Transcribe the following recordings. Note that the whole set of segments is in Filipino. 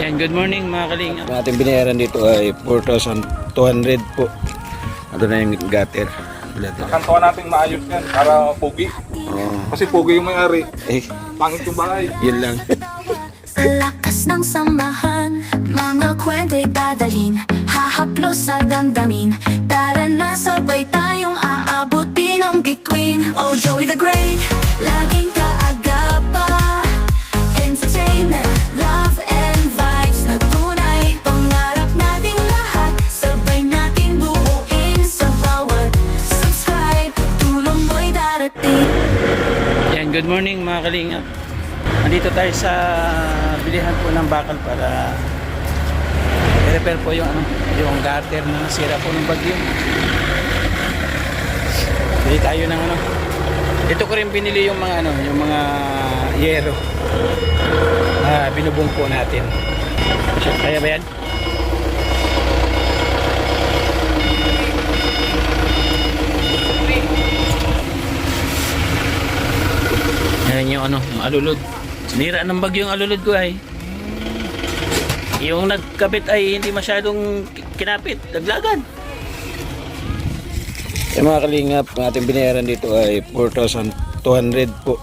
Yan, good morning mga kalinga. Ang ating binayaran dito ay 4,200 po. Ito na yung gutter. Nakantuan natin maayos yan para pogi. Kasi pogi yung may-ari. Pangit yung bahay. Yun lang. Sa lakas ng samahan, mga kwento'y dadalhin, hahaplos sa damdamin. Tara na, sabay tayong aabutin ang bituin. Oh, Joey the Great, laging kaagapa. Entertainment, love and vibes na tunay. Pangarap nating lahat, sabay nating buuin. Sa bawat subscribe, tulong mo'y darating. Yan, good morning mga kalinga. Nandito tayo sa bilihan po ng bakal para i-repair po yung gutter na nasira po ng bagyo. Bili tayo ng ito ko rin binili yung mga yung mga yero. Binubong po natin. Kaya ba yan? Yan yung alulod. Sinira ng bagyo yung alulod ko ay. Yung nagkabit ay hindi masyadong kinapit. Daglagan. Yung mga kalingap, ang ating binayaran dito ay 4,200 po.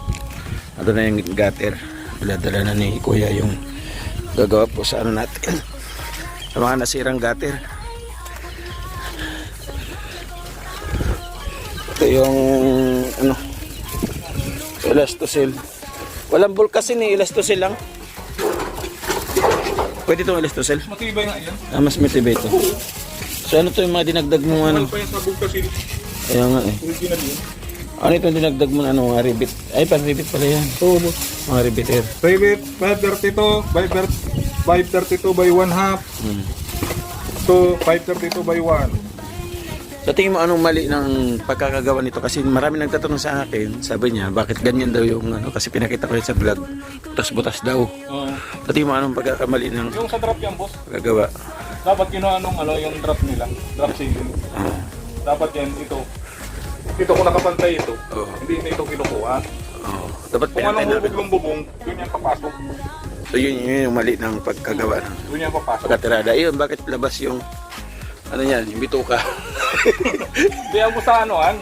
Ito na yung gutter. Dala-dala na ni Kuya yung gagawa po sa natin. Sa mga nasirang gutter. Ito yung elastocell. Walang bulkasin eh, elastocell lang. Pwede itong elastocell? Matibay nga yan. Mas matibay ito. So ano to yung mga dinagdag mo Ano pa yan sa bulkasil? Kaya nga eh. Original yun. Ano itong dinagdag mo mga ribbit? Ay, pan ribbit pala yan. Oo. Mga ribbiter. Private 532 by 1 half. So 532 by 1. So tingin mo anong mali ng pagkakagawa nito? Kasi marami nagtatanong sa akin, sabi niya, bakit ganyan daw yung kasi pinakita ko rin sa vlog, butas-butas daw. So tingin mo anong pagkakamali ng Yung sa drop yan, boss. pagkagawa? Dapat yung drop nila. Drop ceiling. Dapat yan, ito. Ito kung nakapantay ito. Hindi na ito kinukuha. Dapat Kung pinatay anong natin. hubog ng bubong, yun yan papasok. So yun yung mali ng pagkagawa ng Yun yan papasok. pagkatirada. Ayun, bakit labas yung yan, yung bituka? Hindi mo sa anoan.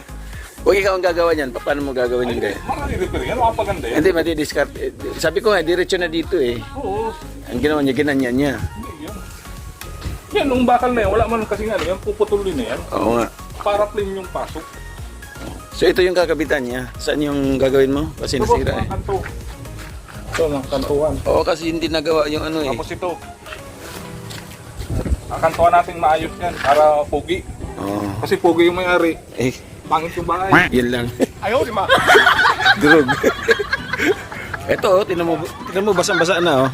Huwag ikaw ang gagawa niyan, paano mo gagawin yung gaya? Makaka-repair yan, makapaganda yan. Hindi, mati-discard. Sabi ko nga, diretso na dito eh. Oo. Ang ginawa niya, ginanyan niya. Hindi yan. Yan, nung bakal na yan, wala man kasi nga yan, puputulin na yan. Oo nga. Para plain yung pasok. So ito yung kakabitan niya. Saan yung gagawin mo? Kasi Ito, nasira eh. kanto. Ito, ng kantuan. Oo, kasi hindi nagawa yung eh. Tapos ito. Kantuan natin maayos yan, para pogi. Oo. Kasi pogi yung may-ari. Pangit yung bahay. Yun lang. Ayaw, di ba? Durog. Ito, tinan mo basang-basa na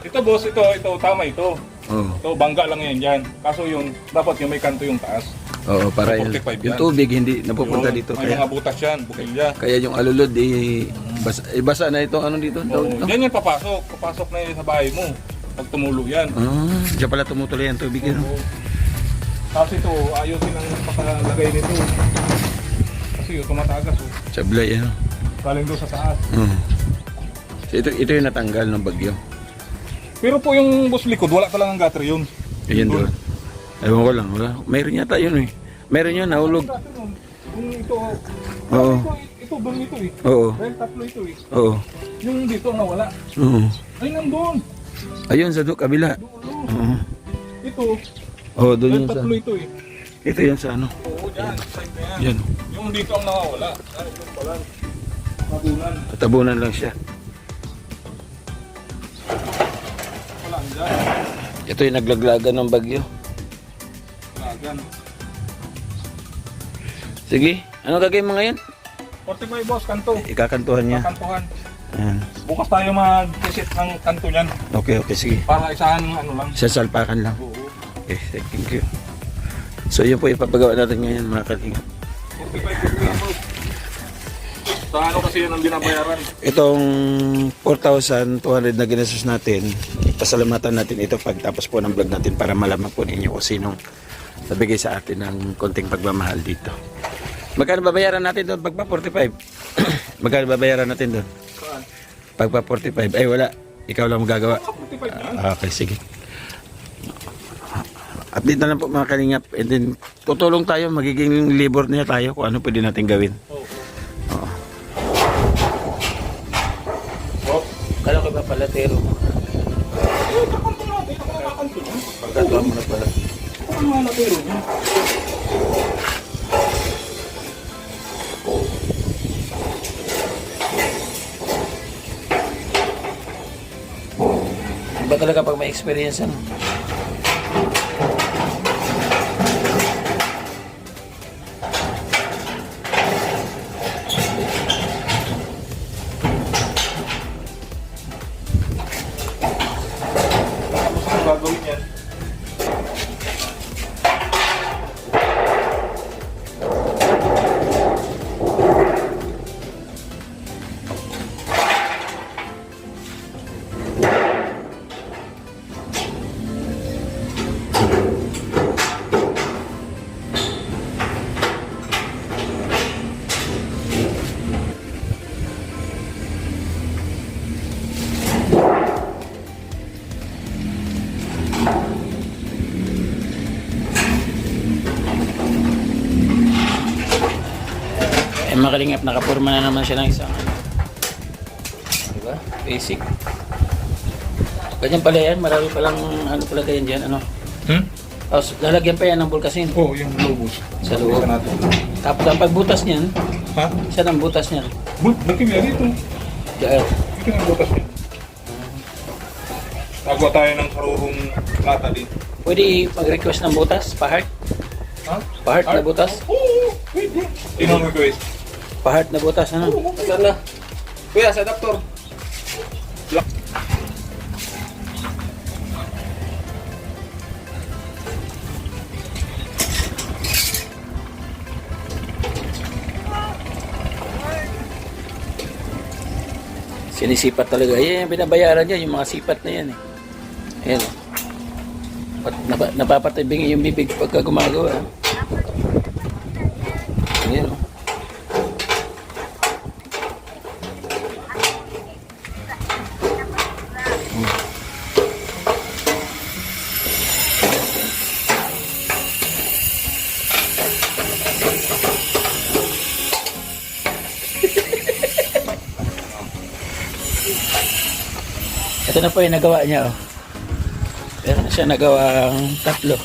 Ito, boss, ito, tama ito. Oo. Ito, bangga lang yan dyan. Kaso yung, dapat yung may kanto yung taas. Oo, para yung 45 yan. tubig hindi napupunta dito. May mga butas yan, bukilya. Kaya yung alulod basa na ito dito. Yan yan papasok. Papasok na yan sa bahay mo. Pag tumulo yan. Diyan pala tumutuloy ang tubig yun. Tapos ito, ayusin ang pakalagay nito. Kasi yung tumatagas. Sablay ano. Galing doon sa taas. So, ito yung natanggal ng bagyo. Pero po yung bus likod, wala talagang gutter yun. Ayan doon. Ewan ko lang. Wala. Mayroon yata yun eh. Meron yun, nahulog. Yung ito, Oo. ito doon ito eh. Oo. Dahil tatlo ito eh. Oo. Yung dito nawala. Oo. Ay, nandun. Ayun sa kabila. Oo. Ito, Oo, doon dahil yun sa. tatlo ito eh. Ito yan sa ano. Oo, dyan. Side na yan. Yan. Yung dito ang nawawala. Ay, ito pala. Mabunan. Tatabunan lang siya. Wala dyan. Ito yung naglaglagan ng bagyo. Lagan. Sige. Ano gagawin mo ngayon? 45 boss, kanto. Ikakantuhan niya. Kakantuhan. Ayan. Bukas tayo mag-visit ng kanto niyan. Okay, sige. Para isahan lang. Sasalpakan lang. Oo. Okay, thank you. So yun po ipapagawa natin ngayon mga kalinga. 45 boss. Sa ano kasi yun ang binabayaran? Itong 4,200 na ginastos natin, pasalamatan natin ito pagtapos po ng vlog natin para malaman po ninyo kung sinong nabigay sa atin ng konting pagmamahal dito. Magkano babayaran natin doon pagpa 45? Magkano babayaran natin doon? Saan? Pagpa 45? Ay wala. Ikaw lang magagawa. 45 yan. Okay, sige. Update na lang po mga kalingap. And then, tutulong tayo. Magiging labor niya tayo kung ano pwede natin gawin. Oo. Oo. Oh. Kala ko ba pala, Tero? Kakanto natin. Ako nakakanto niya. Pagkatuwa mo na pala. Ako mga natiro niya. Iba talaga pag may experience, ano? Tapos ang gagawin yan. Eh, makalingap, nakapurma na naman siya ng isang ano. Diba? Basic. Ganyan pala yan, marami palang ano pala ganyan dyan, ano. Tapos lalagyan pa yan ng bulkasin Oo, yung globus. sa loob. Isa natin. Tapos ang pagbutas niyan, Ha? saan ang butas niyan? Nagkimya dito. Diyan. Dito ang butas niya. Nagawa tayo ng karurong lata din. Pwede mag-request ng butas, pa-heart? Ha? Pa-heart na butas? Oo, pwede. Tingnan mo guys. Pa-heart na butas, ano? Saan na? Kuya, sa doktor. Sinisipat talaga. Yan yung binabayaran niya, yung mga sipat na yan eh. Ayan o. Napapatibing yung bibig pagka gumagawa. Ayan o. Ito na po yung nagawa niya, oh. Pero na siya nagawang tatlo.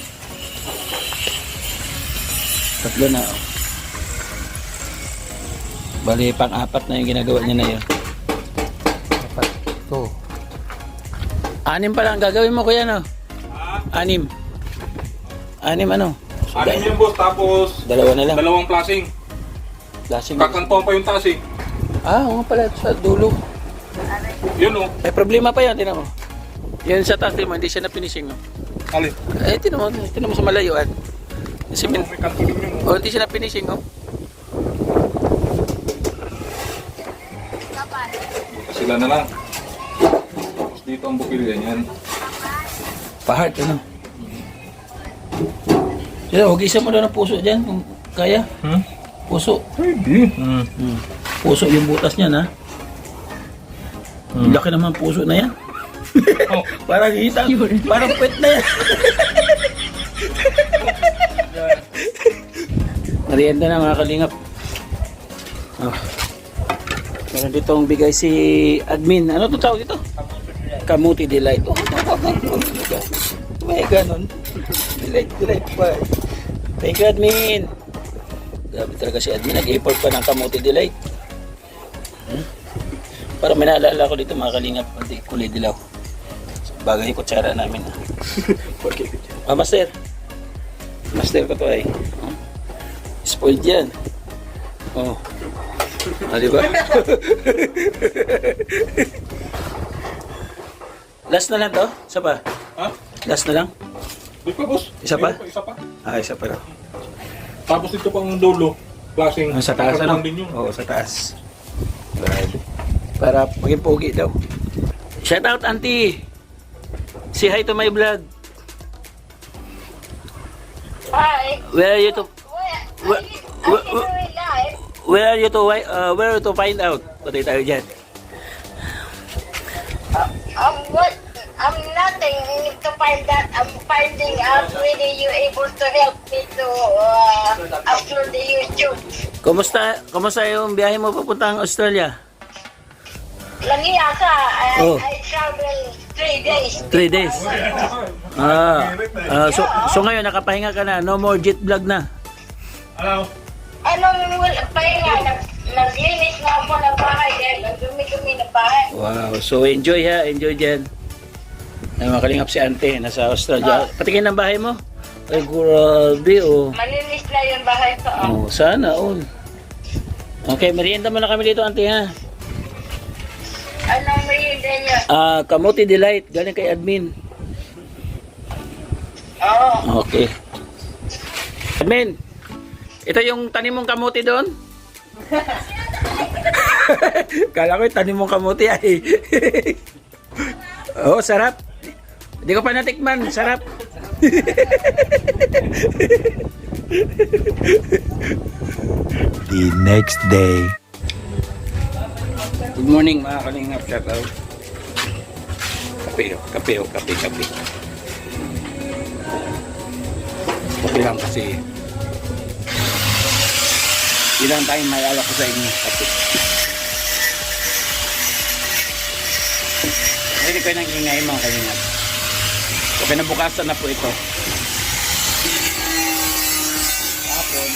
Tatlo na, oh. Bali, pang-apat na yung ginagawa niya na yun. Apat. Ito. 6 pa lang gagawin mo, kuya, no? 6. 6 ano? Anim yung boss, tapos Dalawa na lang. dalawang plasing. Lasing. Kakantuan pa yung tasing. Ah, oo nga pala, sa dulo. Yun o. May problema pa yan, tinan mo. Yan sa taas, mo, hindi siya na-finishing, no? Alin? Eh, tinan mo sa malayuan. Kasi May kanto din yun. oh, hindi siya na-finishing, oh. Sila na lang. Tapos dito ang bukil ganyan. Pa-heart, ano? Sila, huwag isa mo daw ng puso dyan, kung kaya. Puso. Pwede. Puso yung butas niyan, ha? Laki naman puso na yan. Oh. Parang hita, parang pet na yan. Merienda na mga kalingap. Oh. Meron ditong bigay si admin. Ano itong tawag dito? Kamuti Delight. Oh, may ganon. Delight pa. Thank you, admin. Grabe talaga si admin. Nag-import pa ng Kamuti Delight. Para may naalala ko dito mga kalingap. Pati kulay dilaw. Bagay yung kutsara namin. Master. Master ko to ay. Spoiled yan. Oh. Ah, diba? Last na lang to? Isa pa? Ha? Last na lang? Di pa boss. Isa pa? Isa pa. Ah, isa pa lang. Tapos dito pang dulo. Klaseng. Ah, sa taas ano? Din yun. Oo, sa taas. Right. Para maging pogi daw. Shout out, auntie! Say hi to my vlog. Hi. Where are you to... Where, are you doing live? Where are you to... where to find out? Patay tayo dyan. what? I'm nothing to find that. I'm finding out whether you able to help me to upload the YouTube. Kumusta yung biyahe mo papuntang Australia? Lagi ka. Oh. I travel 3 days. 3 days. So ngayon nakapahinga ka na, no more jet lag na. Ano? Anong pahinga? Naglinis na ako ng bahay dahil nagdumi-dumi ng bahay. Wow, so enjoy ha, enjoy dyan. Ay, makalingap si ante, nasa Australia. Patingin ng bahay mo? Ay, grabe oh. Malinis na yung bahay ko. Oh, sana all. Okay, merienda mo na kami dito ante ha. Anong merienda niyo? Kamote Delight, galing kay admin. Oo. Okay. Admin, ito yung tanim mong kamote doon? Kala ko yung tanim mong kamote ay. Oh, sarap. Hindi ko pa natikman, sarap. The next day. Good morning mga kalingap, shout out. Kape. Kape lang kasi ilang tayong may alak ko sa inyo. Kape. Hindi ko nang ingay mga kalingap. So pinabukasan na po ito. Hapon.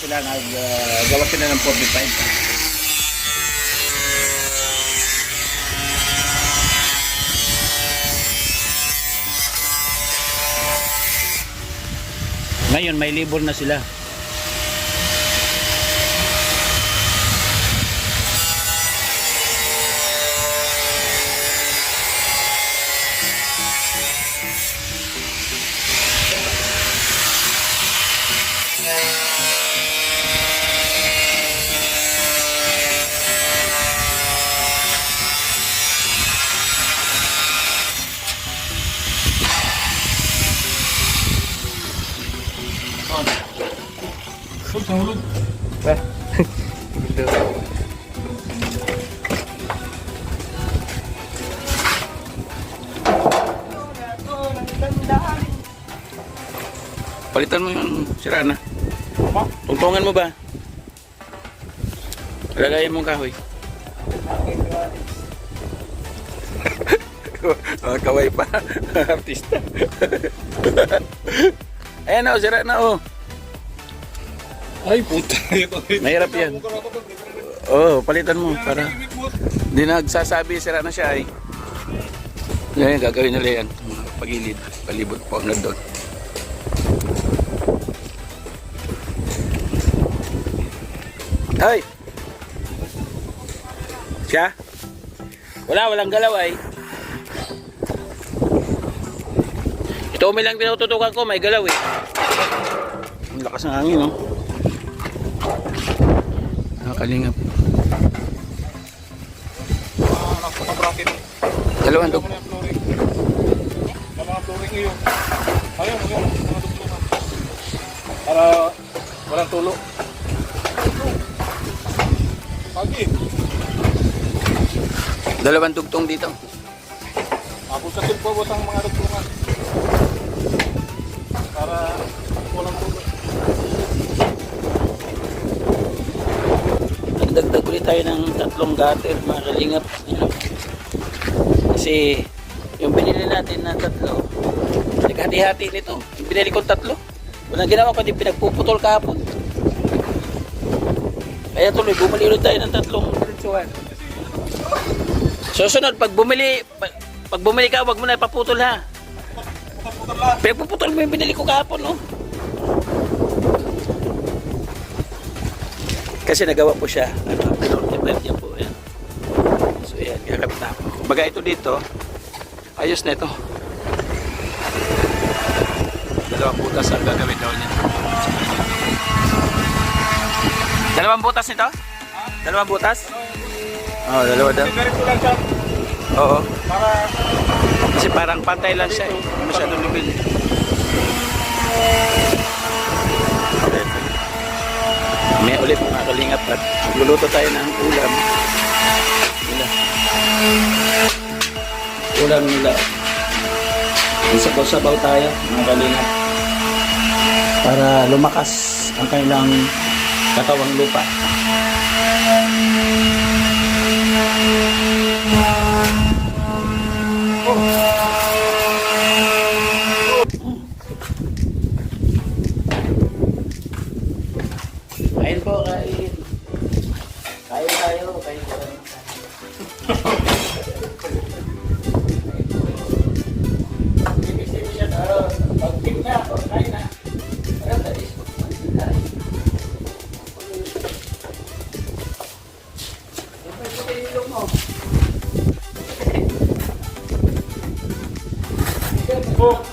Gawa sila ng 45. Ngayon may libur na sila. Hulog. Palitan mo yung sira na. Tungtungan mo ba? Lagayan mong kahoy. Kaway pa. Artista. Ayan o, sira na o. Ay, puta. Mahirap yan. Oo, palitan mo para hindi nagsasabi sira na siya ay. Yan, gagawin nila yan. Pagilid, palibot po hanggang doon. Ay! Siya? Walang galaw ay. Ito umilang tinututukan ko, may galaw eh. Ang lakas ng hangin, no? Nakakalingap. Nakapag-bracket. Dalawang dog. Mga flooring ngayon. Ayaw, mga dugtungan. Para walang tulo. Pagi. Dalawang dugtong dito. Ako sa tulpo ang mga dugtungan. Para walang tulo. Nagdagdag ulit tayo ng 3 gutter, mga kalingap. Kasi yung binili natin na 3, naghati-hati nito. Yung binili ko 3. Walang ginawa ko, hindi pinagpuputol kahapon. Kaya tuloy, bumili ulit tayo ng 3 diretsuhan. Susunod, pag bumili ka, wag mo na ipaputol ha. Pinagpuputol mo yung binili ko kahapon, no? Kasi nagawa po siya. Pinag niya po. Yan. So yan, kakabit na ako. Baga ito dito, ayos na ito. 2 butas ang gagawin daw niya. 2 butas nito? 2 butas? Oo, 2 daw. Ganito lang siya. Oo. Para Kasi parang pantay lang siya. Hindi masyadong lubil. May ulit mga kalingap at magluluto tayo ng ulam. Ulam nila. Isabaw-sabaw tayo, mga kalinga. Para lumakas ang kanilang katawang lupa. Kain po, kain. Kain tayo, kain po. Oh.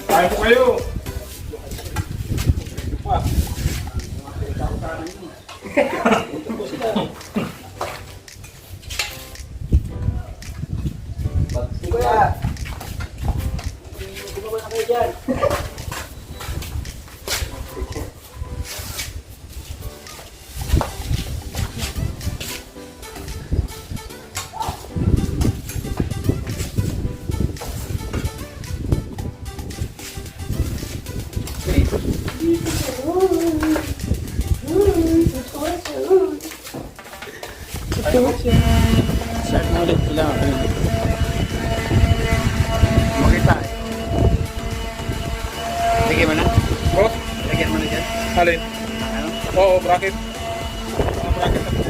Kaya po kayo. Start mo ulit lang. Makita. Lagyan mo na. Oh, Lagyan mo na dyan. alin? Ano? Oo, bracket. Bracket na po.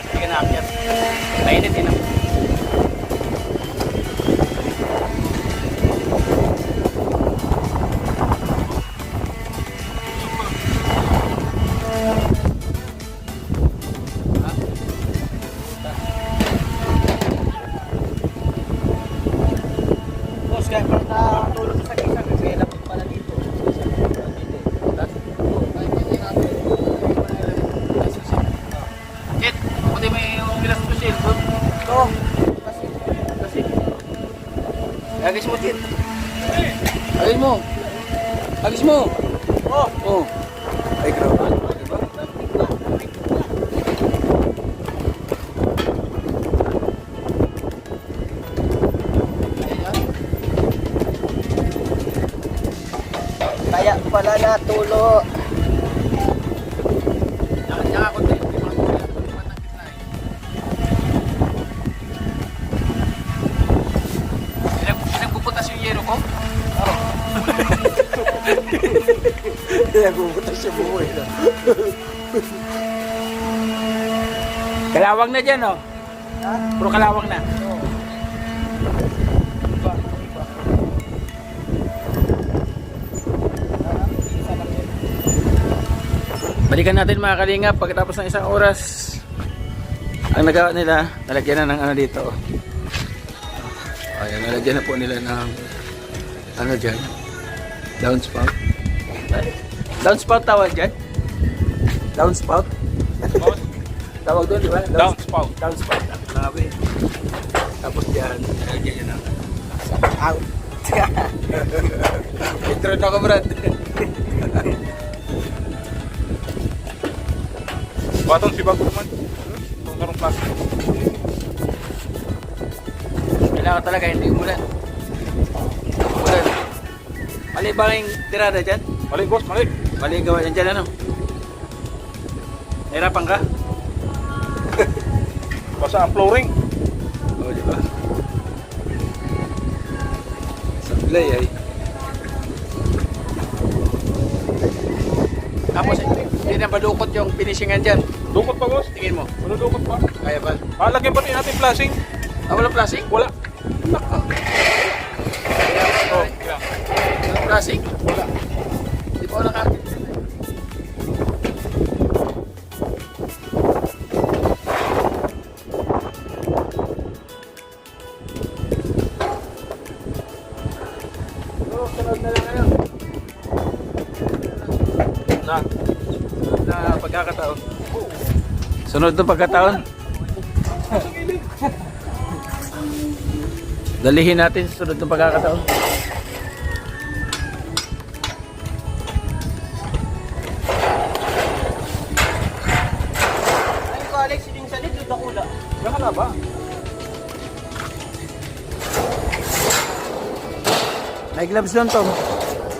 Lagyan na akyat. Mainit din ako. Boss, kaya pa tulong sa isa kasi lapot pala dito. Jet, pwede mo yung bilas mo siya. Oo. Kasi. Agis mo, Jet. Agis mo. Agis mo. Oh. Oh. Ay, grabe. Kaya pala natulo. Jangan ako din. Pinagpupuntas yung yero ko? Kaya pupunta siya buhay na. Kalawang na dyan, oh. Puro kalawang na. Balikan natin mga kalingap pagkatapos ng isang oras. Ang nagawa nila, nalagyan na ng ano dito. Ayan, nalagyan na po nila ng ano dyan, downspout. Downspout tawag dyan? Downspout? Tawag doon, di ba? Downspout. Downspout. Grabe. Tapos dyan, nalagyan nyo ng Out. intro na ko, Brad. Baton si bago naman. Itong karong plastic. Kailangan talaga hindi umulan. Umulan. Mali ba yung tirada dyan? Mali, boss, mali. Mali yung gawa dyan, ano? Nahirapan ka? Basa ang flooring. Oo, di ba? Sablay ay. Tapos, hindi na badukot yung finishingan dyan. Dukot pa, boss. Tingin mo, Wala dukot pa. kaya ba? Lagyan pa rin natin flashing. Walang plastic? Wala. Nako. Oh, yeah. Walang plastic? Wala. Di ba walang kakit? Sunod na lang ngayon. Sunod na pagkakataon. Sunod na pagkataon. Dalihin natin sa sunod na pagkakataon. May gloves doon, Tom.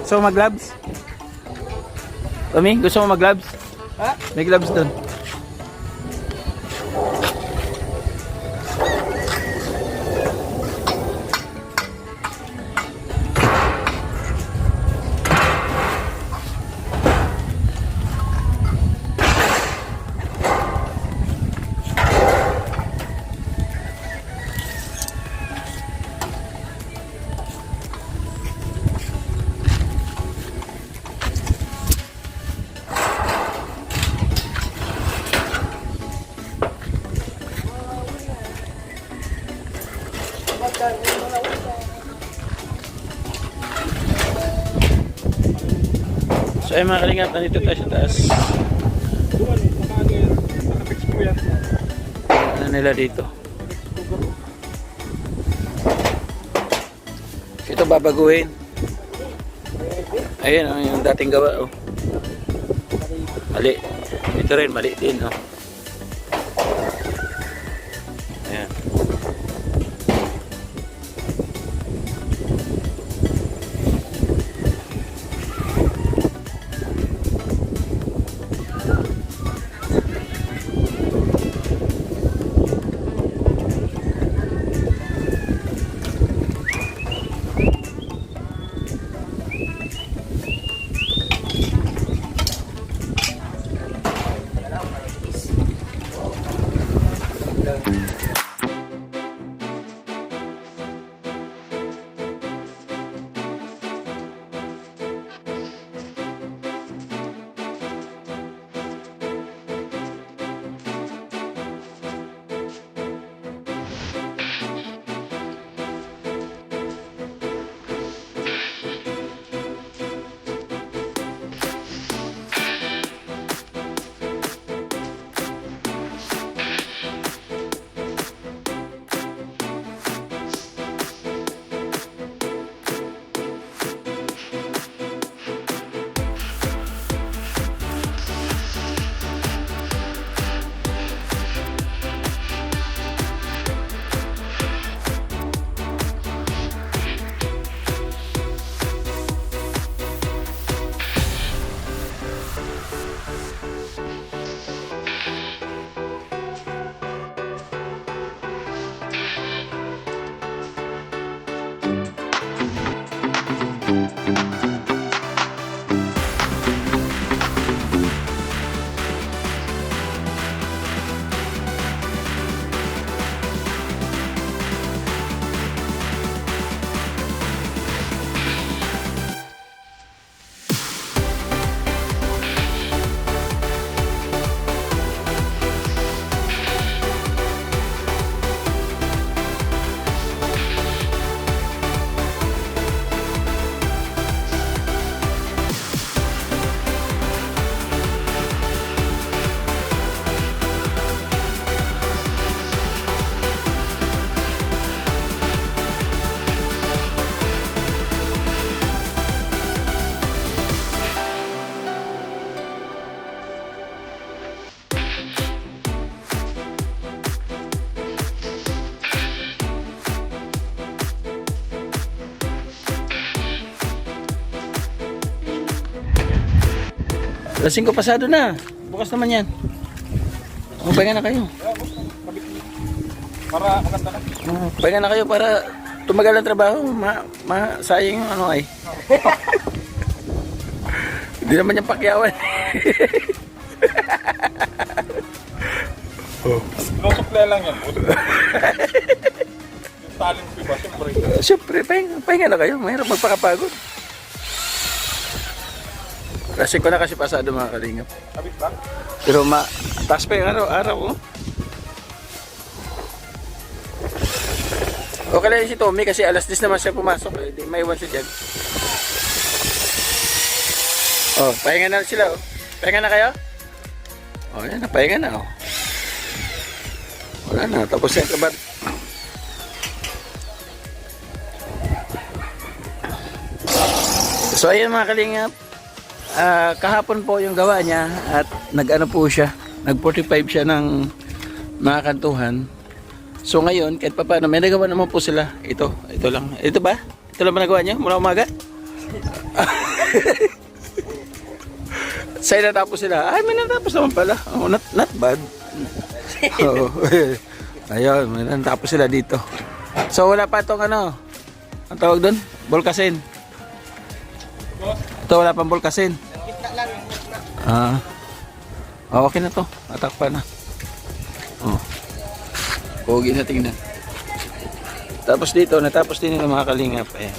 Gusto mo mag-gloves? Tommy, gusto mo mag-gloves? Ha? May gloves doon. So ay mga kalingap, nandito tayo sa taas. Doon, nakafix po yan. Ano nila dito? Ito babaguhin. Ayun, oh, yung dating gawa. Oh. Mali. Ito rin, mali din. Oh. Ayan. Alas 5 pasado na. Bukas naman yan. Pahinga na kayo. Para maganda ka. Pahinga na kayo para tumagal ang trabaho. Sayang yung ano ay. Hindi naman yung pakyawan. Sinusukle lang yan. Yung talent ko ba? Siyempre. Siyempre, pahinga na kayo. Mahirap magpakapagod. Kasi ko na kasi pasado mga kalingap. Sabit ba? Pero taas pa yung araw-araw. Oh. Okay lang si Tommy kasi alas 10 naman siya pumasok. Eh. Di maiwan siya dyan. Oh, pahinga na sila. Oh. Pahinga na kayo? Oh, yan na. Pahinga na. Oh. Wala na. Tapos yan kabar. So, ayun mga kalingap. Kahapon po yung gawa niya at nag-ano po siya, nag-45 siya ng mga kantuhan. So ngayon, kahit pa paano, may nagawa naman po sila. Ito lang. Ito ba? Ito lang ba nagawa niyo mula umaga? Sa'yo natapos sila. Ay, may natapos naman pala. Oh, not bad. Oo. Ayun, may natapos sila dito. So, wala pa itong ano, ang tawag doon? Bulkasin. Ito, wala pang bulkasin. Ah. Okay na to. Atakpa na. Oh. Pogi na tingnan. Tapos dito, natapos din ng mga kalingap. Ayan.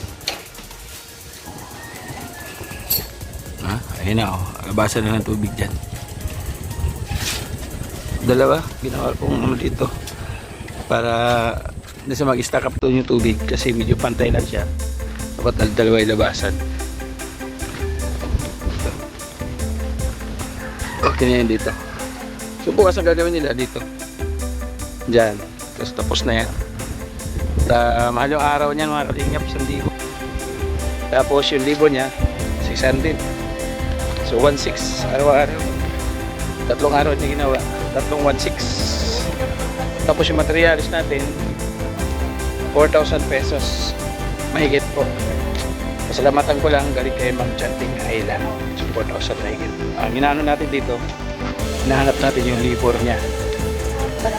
Ayun na, oh. Labasan na ng tubig dyan. Dalawa, ginawa kong ano dito. Para hindi sa mag-stack up doon yung tubig. Kasi medyo pantay lang siya. Dapat dalawa yung labasan. Okay na yun dito. So bukas ang gagawin nila dito. Diyan. Tapos na yan. Mahal yung araw niyan mga kalingap, 1,000. Tapos yung libo niya 600. So 1,600 araw-araw. 3 araw niya ginawa. 1,600. Tapos yung materialis natin 4,000 pesos. Mahigit po. Pasalamatan ko lang galing kay Ma'am Chanting Island. So 4,000 mahigit. Ang ginano natin dito, hinahanap natin yung libor niya.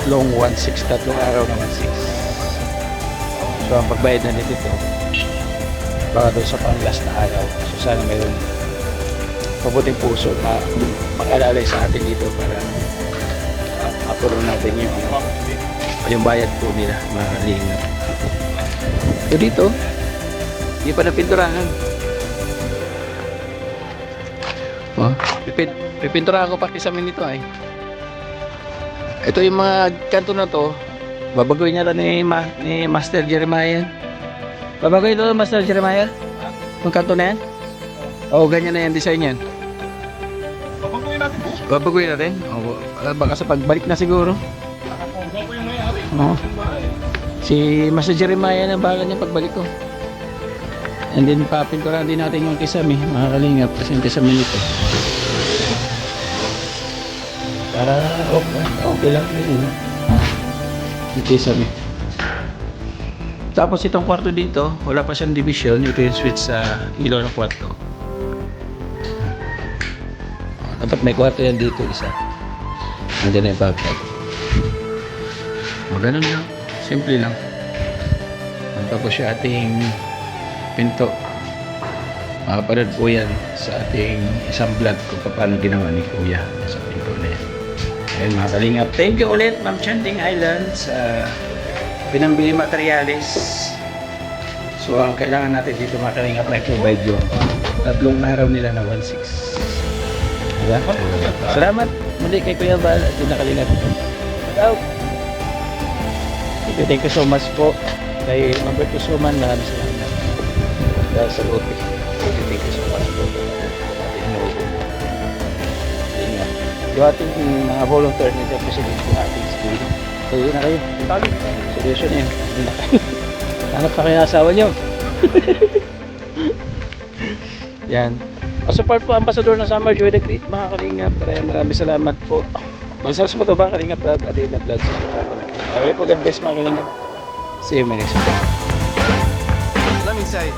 1,600. 3 araw na 1,600. So ang pagbayad na dito baka doon sa pang-last na araw. So sana mayroon mabuting puso na makalalay sa atin dito para apurong natin yung bayad po nila mga kalingap. So dito hindi pa napinturahan. Oh, pipinturahan ko pati sa amin nito ay. Ito yung mga kanto na to. Babagoy niya lang ni Master Jeremiah. Babagoy ito Master Jeremiah? Yung kanto na yan? Oo, ganyan na yan design yan. Babaguhin natin po. Babagoy natin? Oo, baka sa pagbalik na siguro. Oo. Si Master Jeremiah na bahala niya pagbalik ko. And then papinturahan din natin yung kisame, mga kalingap, kasi yung kisame nito. Para okay lang din. Yung kisame. Tapos itong kwarto dito, wala pa siyang division. Ito yung switch sa ilaw ng kwarto. Dapat may kwarto yan dito isa. Nandiyan na yung bagtag. Ganun lang. Simple lang. Tapos yung ating pinto. Makapanood po yan sa ating isang vlog kung paano ginawa ni Kuya sa pinto na yan. Ayun mga kalingap. Thank you ulit Ma'am Chanting Island sa pinambili materialis. So ang kailangan natin dito mga kalingap na i-provide yun. 3 araw nila na 1,600. Diba? Salamat muli kay Kuya Val at yung nakalingap. Thank you so much po kay Mabert Usuman. Maraming salamat dahil sa lote. Thank you so much po. Yung ating mga volunteer na dyan po sa dito ating school. So yun na kayo. Solution yun. Yun na kayo. Hanap pa kayo asawa nyo. Yan. Support po Ambassador ng Summer Joy the Great mga kalingap. Maraming salamat po. Magsalas mo ito ba kalingap vlog at na vlog. Okay po, God bless mga kalingap. See you my next time. Lamig side.